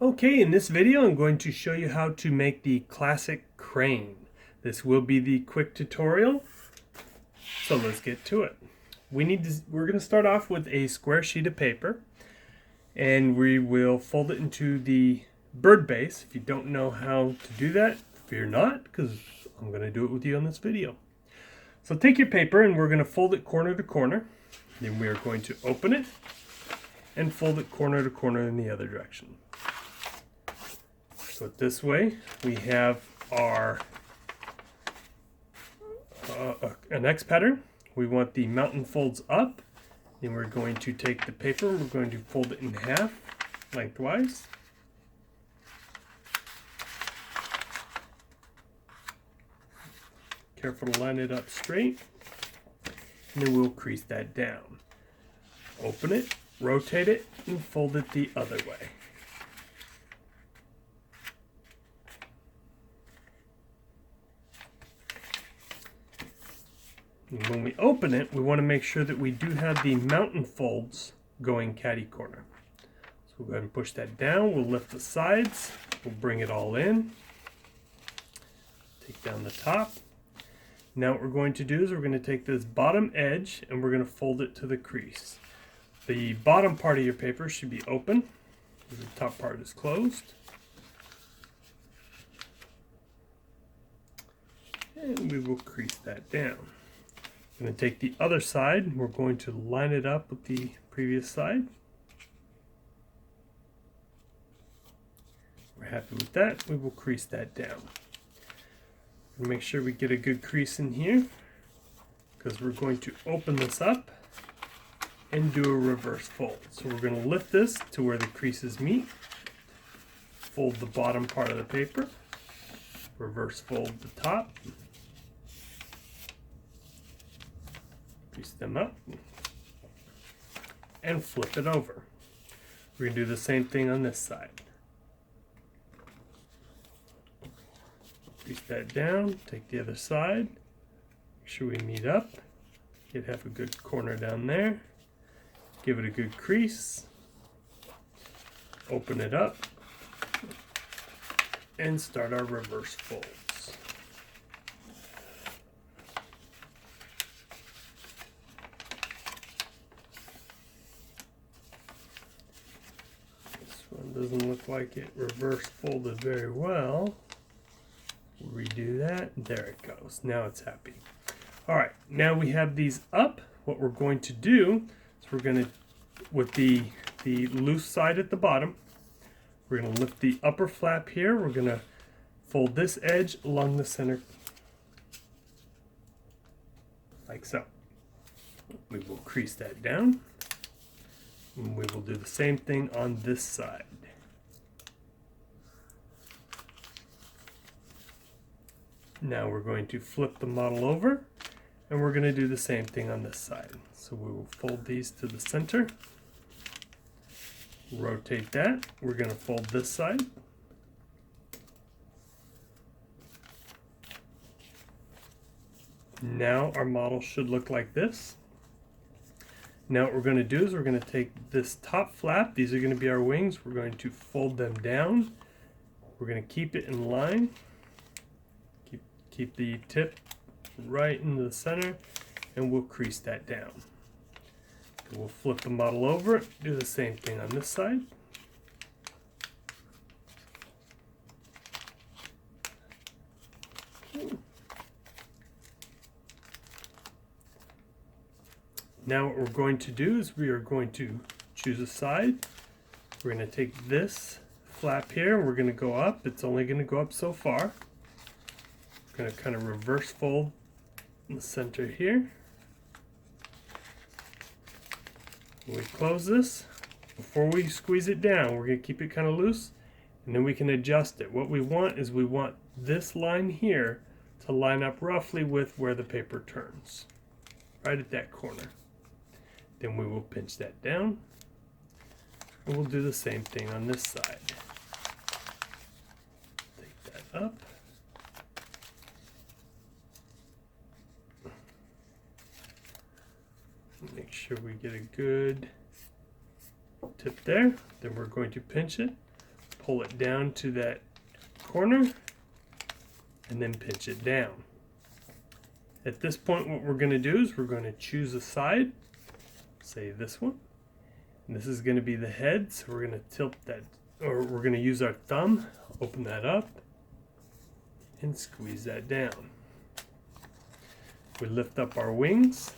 Okay, in this video I'm going to show you how to make the classic crane. This will be the quick tutorial, so let's get to it. We're going to start off with a square sheet of paper, and we will fold it into the bird base. If you don't know how to do that, fear not, because I'm going to do it with you on this video. So take your paper and we're going to fold it corner to corner. Then we are going to open it and fold it corner to corner in the other direction. So this way we have our an X pattern. We want the mountain folds up. Then we're going to take the paper and we're going to fold it in half lengthwise. Careful to line it up straight. And then we'll crease that down. Open it, rotate it, and fold it the other way. And when we open it, we want to make sure that we do have the mountain folds going catty corner. So we'll go ahead and push that down. We'll lift the sides. We'll bring it all in. Take down the top. Now what we're going to do is we're going to take this bottom edge and we're going to fold it to the crease. The bottom part of your paper should be open. The top part is closed. And we will crease that down. I'm going to take the other side and we're going to line it up with the previous side. We're happy with that. We will crease that down. Make sure we get a good crease in here because we're going to open this up and do a reverse fold. So we're going to lift this to where the creases meet, fold the bottom part of the paper, reverse fold the top, crease them up, and flip it over. We're going to do the same thing on this side. Crease that down, take the other side, make sure we meet up, have a good corner down there, give it a good crease, open it up, and start our reverse folds. This one doesn't look like it reverse folded very well. Redo that. There it goes. Now it's happy. All right, now we have these up. What we're going to do is we're going to, with the loose side at the bottom, we're going to lift the upper flap here. We're going to fold this edge along the center like so. We will crease that down, and we will do the same thing on this side. Now we're going to flip the model over and we're going to do the same thing on this side. So we will fold these to the center, rotate that. We're going to fold this side. Now our model should look like this. Now what we're going to do is we're going to take this top flap. These are going to be our wings. We're going to fold them down. We're going to keep it in line. Keep the tip right into the center, and we'll crease that down. We'll flip the model over, do the same thing on this side. Now what we're going to do is we are going to choose a side. We're going to take this flap here, and we're going to go up. It's only going to go up so far. Going to kind of reverse fold in the center here. When we close this, before we squeeze it down, we're going to keep it kind of loose, and then we can adjust it. What we want is we want this line here to line up roughly with where the paper turns, right at that corner. Then we will pinch that down, and we'll do the same thing on this side. Take that up. Make sure we get a good tip there. Then we're going to pinch it, pull it down to that corner and then pinch it down. At this point, what we're going to do is we're going to choose a side, say this one, and this is going to be the head, so we're going to tilt that, or we're going to use our thumb, open that up, and squeeze that down. We lift up our wings,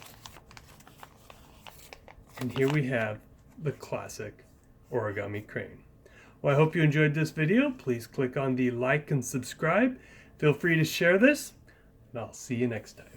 and here we have the classic Origami Crane. Well, I hope you enjoyed this video. Please click on the like and subscribe. Feel free to share this, and I'll see you next time.